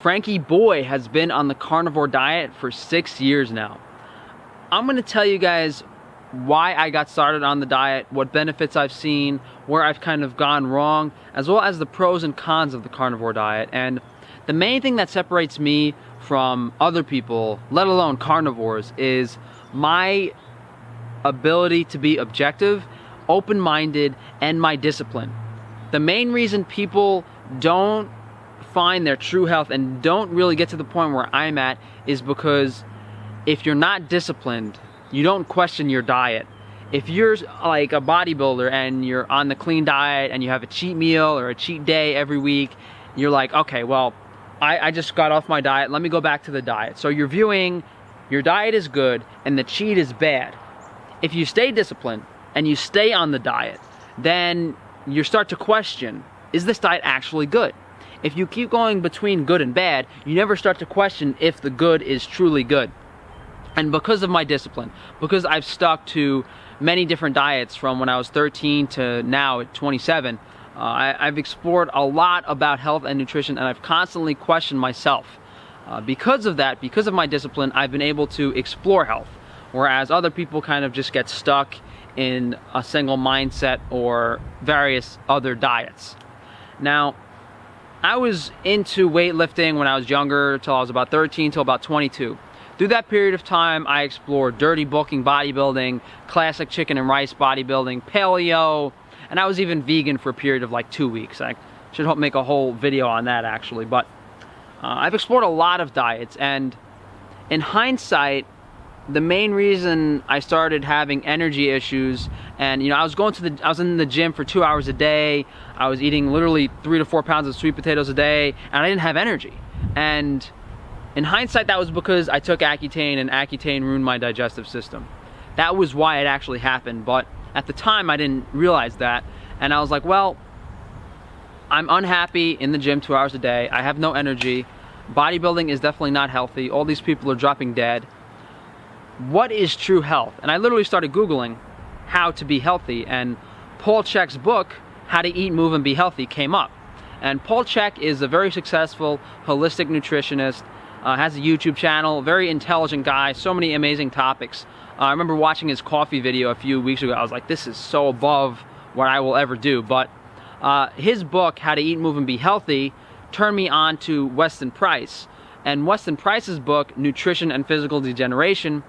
Frankie Boy has been on the carnivore diet for 6 years now. I'm going to tell you guys why I got started on the diet, what benefits I've seen, where I've kind of gone wrong, as well as the pros and cons of the carnivore diet. And the main thing that separates me from other people, let alone carnivores, is my ability to be objective, open-minded, and my discipline. The main reason people don't find their true health and don't really get to the point where I'm at is because if you're not disciplined, you don't question your diet. If you're like a bodybuilder and you're on the clean diet and you have a cheat meal or a cheat day every week, you're like, okay, well, I just got off my diet, let me go back to the diet. So you're viewing your diet is good and the cheat is bad. If you stay disciplined and you stay on the diet, then you start to question, is this diet actually good? If you keep going between good and bad, you never start to question if the good is truly good. And because of my discipline, because I've stuck to many different diets from when I was 13 to now at 27, I've explored a lot about health and nutrition, and I've constantly questioned myself. Because of that, because of my discipline, I've been able to explore health, whereas other people kind of just get stuck in a single mindset or various other diets. Now, I was into weightlifting when I was younger, till I was about 13, till about 22. Through that period of time, I explored dirty bulking bodybuilding, classic chicken and rice bodybuilding, paleo, and I was even vegan for a period of like 2 weeks. I should hope make a whole video on that actually, but I've explored a lot of diets, and in hindsight, the main reason I started having energy issues, and I was in the gym for 2 hours a day, I was eating literally 3 to 4 pounds of sweet potatoes a day, and I didn't have energy. And in hindsight, that was because I took Accutane, and Accutane ruined my digestive system. That was why it actually happened, but at the time I didn't realize that, and I was like, well, I'm unhappy in the gym 2 hours a day, I have no energy, bodybuilding is definitely not healthy, all these people are dropping dead. What is true health? And I literally started Googling how to be healthy, and Paul Chek's book, How to Eat, Move, and Be Healthy, came up. And Paul Chek is a very successful holistic nutritionist, has a YouTube channel, very intelligent guy, so many amazing topics. I remember watching his coffee video a few weeks ago. I was like, this is so above what I will ever do. But his book, How to Eat, Move, and Be Healthy, turned me on to Weston Price. And Weston Price's book, Nutrition and Physical Degeneration,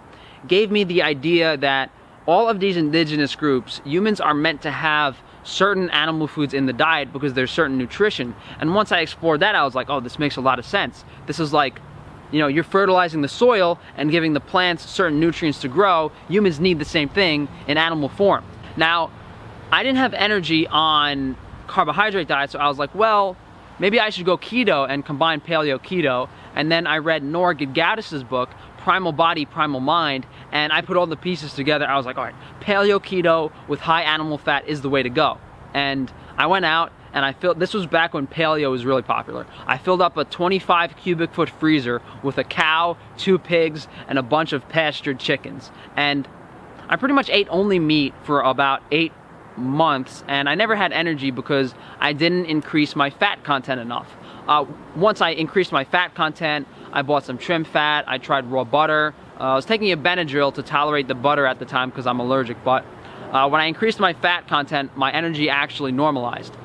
gave me the idea that all of these indigenous groups, humans are meant to have certain animal foods in the diet because there's certain nutrition. And once I explored that, I was like, oh, this makes a lot of sense. This is like, you're fertilizing the soil and giving the plants certain nutrients to grow. Humans need the same thing in animal form. Now, I didn't have energy on carbohydrate diet, so I was like, well, maybe I should go keto and combine paleo keto. And then I read Nora Gedgaudas' book, Primal Body, Primal Mind, and I put all the pieces together. I was like, all right, paleo keto with high animal fat is the way to go. And I went out and this was back when paleo was really popular. I filled up a 25 cubic foot freezer with a cow, 2 pigs, and a bunch of pastured chickens. And I pretty much ate only meat for about 8 months, and I never had energy because I didn't increase my fat content enough. Once I increased my fat content, I bought some trim fat, I tried raw butter. I was taking a Benadryl to tolerate the butter at the time because I'm allergic, but when I increased my fat content, my energy actually normalized.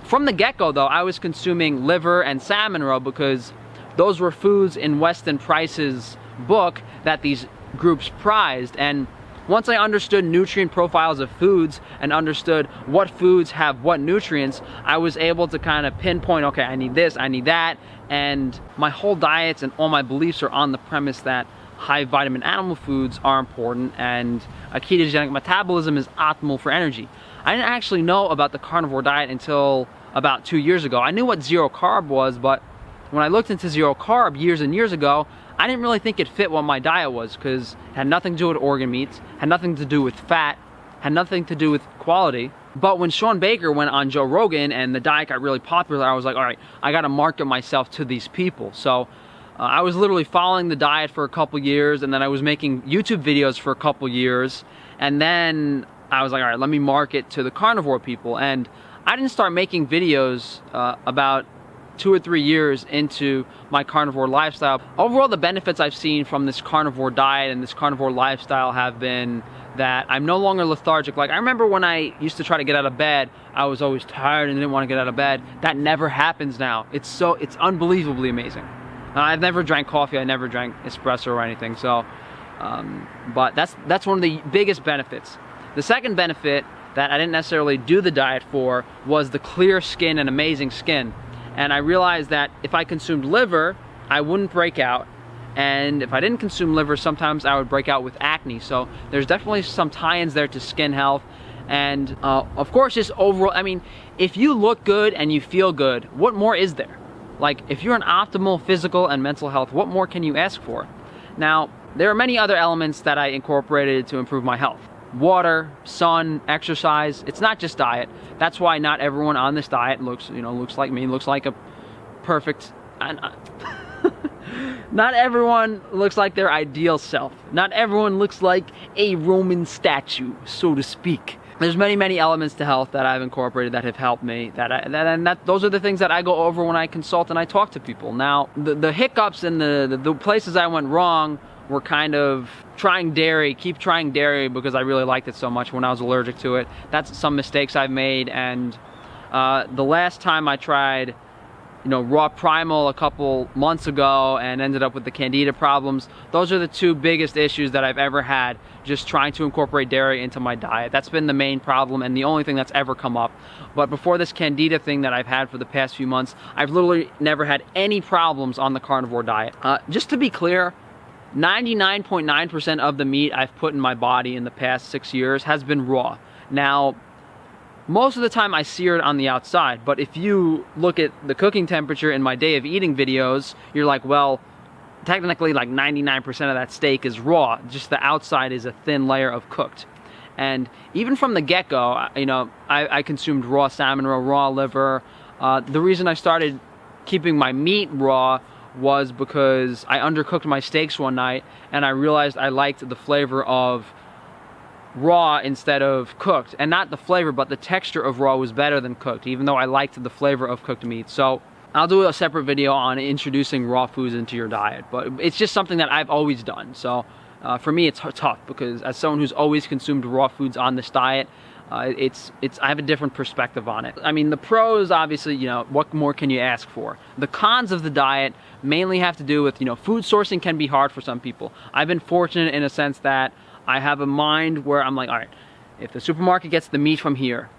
From the get-go though, I was consuming liver and salmon roe because those were foods in Weston Price's book that these groups prized. And once I understood nutrient profiles of foods and understood what foods have what nutrients, I was able to kind of pinpoint, okay, I need this, I need that, and my whole diets and all my beliefs are on the premise that high vitamin animal foods are important and a ketogenic metabolism is optimal for energy. I didn't actually know about the carnivore diet until about 2 years ago. I knew what zero carb was, but when I looked into zero carb years and years ago, I didn't really think it fit what my diet was because it had nothing to do with organ meats, had nothing to do with fat, had nothing to do with quality. But when Sean Baker went on Joe Rogan and the diet got really popular, I was like, all right, I gotta market myself to these people. So I was literally following the diet for a couple years, and then I was making YouTube videos for a couple years, and then I was like, all right, let me market to the carnivore people. And I didn't start making videos about 2 or 3 years into my carnivore lifestyle. Overall, the benefits I've seen from this carnivore diet and this carnivore lifestyle have been that I'm no longer lethargic. Like, I remember when I used to try to get out of bed, I was always tired and didn't want to get out of bed. That never happens now. It's unbelievably amazing. I've never drank coffee, I never drank espresso or anything, so, but that's one of the biggest benefits. The second benefit that I didn't necessarily do the diet for was the clear skin and amazing skin. And I realized that if I consumed liver, I wouldn't break out. And if I didn't consume liver, sometimes I would break out with acne. So there's definitely some tie-ins there to skin health. And of course, just overall, I mean, if you look good and you feel good, what more is there? Like, if you're in optimal physical and mental health, what more can you ask for? Now, there are many other elements that I incorporated to improve my health. Water, sun, exercise. It's not just diet. That's why not everyone on this diet looks like me, looks like a perfect... Not everyone looks like their ideal self. Not everyone looks like a Roman statue, so to speak. There's many elements to health that I've incorporated that have helped me. Those are the things that I go over when I consult and I talk to people. Now, the hiccups and the places I went wrong were kind of trying dairy, keep trying dairy because I really liked it so much when I was allergic to it. That's some mistakes I've made. And the last time I tried, raw primal a couple months ago and ended up with the candida problems. Those are the two biggest issues that I've ever had, just trying to incorporate dairy into my diet. That's been the main problem and the only thing that's ever come up. But before this candida thing that I've had for the past few months, I've literally never had any problems on the carnivore diet. Just to be clear, 99.9% of the meat I've put in my body in the past 6 years has been raw. Now, most of the time I sear it on the outside, but if you look at the cooking temperature in my day of eating videos, you're like, well, technically like 99% of that steak is raw, just the outside is a thin layer of cooked. And even from the get-go, I consumed raw salmon, raw liver. The reason I started keeping my meat raw was because I undercooked my steaks one night and I realized I liked the flavor of raw instead of cooked, and not the flavor, but the texture of raw was better than cooked, even though I liked the flavor of cooked meat. So I'll do a separate video on introducing raw foods into your diet, but it's just something that I've always done. So for me, it's tough because as someone who's always consumed raw foods on this diet, I have a different perspective on it. I mean, the pros, obviously, what more can you ask for? The cons of the diet mainly have to do with, food sourcing can be hard for some people. I've been fortunate in a sense that I have a mind where I'm like, all right, if the supermarket gets the meat from here,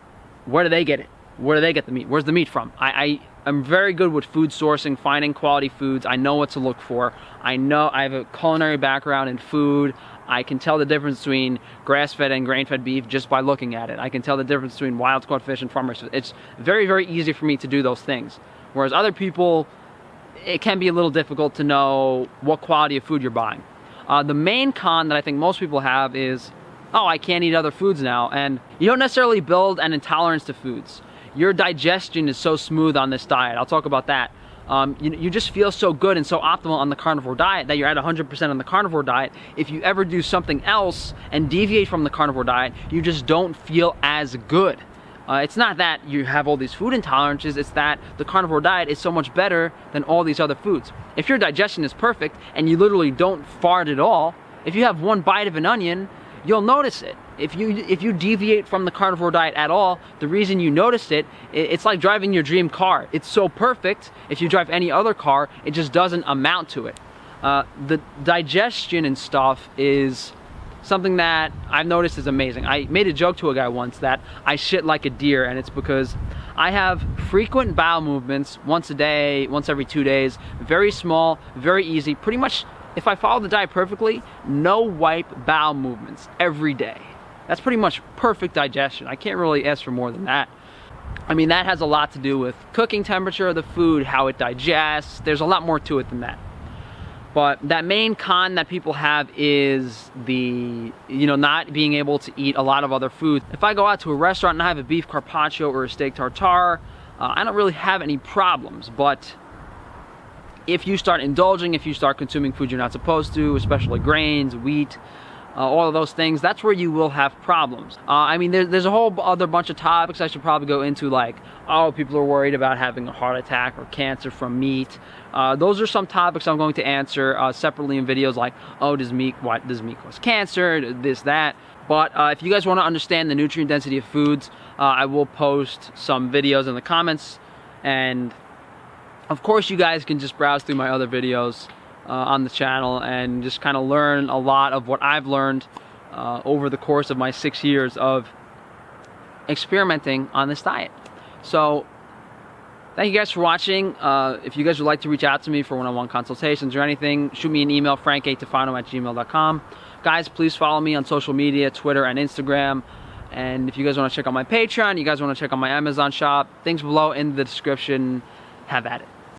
where do they get it? Where do they get the meat? Where's the meat from? I'm very good with food sourcing, finding quality foods. I know what to look for. I have a culinary background in food. I can tell the difference between grass-fed and grain-fed beef just by looking at it. I can tell the difference between wild-caught fish and farmer's fish. It's very easy for me to do those things. Whereas other people, it can be a little difficult to know what quality of food you're buying. The main con that I think most people have is, oh, I can't eat other foods now. And you don't necessarily build an intolerance to foods. Your digestion is so smooth on this diet. I'll talk about that. You just feel so good and so optimal on the carnivore diet that you're at 100% on the carnivore diet. If you ever do something else and deviate from the carnivore diet, you just don't feel as good. It's not that you have all these food intolerances, it's that the carnivore diet is so much better than all these other foods. If your digestion is perfect and you literally don't fart at all, if you have one bite of an onion, you'll notice it. If you deviate from the carnivore diet at all, the reason you notice it, it's like driving your dream car. It's so perfect, if you drive any other car, it just doesn't amount to it. The digestion and stuff is something that I've noticed is amazing. I made a joke to a guy once that I shit like a deer, and it's because I have frequent bowel movements once a day, once every 2 days, very small, very easy. Pretty much, if I follow the diet perfectly, no wipe bowel movements every day. That's pretty much perfect digestion. I can't really ask for more than that. I mean, that has a lot to do with cooking temperature of the food, how it digests. There's a lot more to it than that. But that main con that people have is the, not being able to eat a lot of other foods. If I go out to a restaurant and I have a beef carpaccio or a steak tartare, I don't really have any problems. But if you start indulging, if you start consuming food you're not supposed to, especially grains, wheat, all of those things, that's where you will have problems. I mean, there's a whole other bunch of topics I should probably go into, like, oh, people are worried about having a heart attack or cancer from meat. Those are some topics I'm going to answer separately in videos, like, oh, does meat cause cancer, this, that. But if you guys want to understand the nutrient density of foods, I will post some videos in the comments, and of course you guys can just browse through my other videos on the channel and just kind of learn a lot of what I've learned over the course of my 6 years of experimenting on this diet. So thank you guys for watching. If you guys would like to reach out to me for one-on-one consultations or anything, shoot me an email, frank8tefano@gmail.com. Guys, please follow me on social media, Twitter and Instagram. And if you guys want to check out my Patreon, you guys want to check out my Amazon shop, things below in the description. Have at it.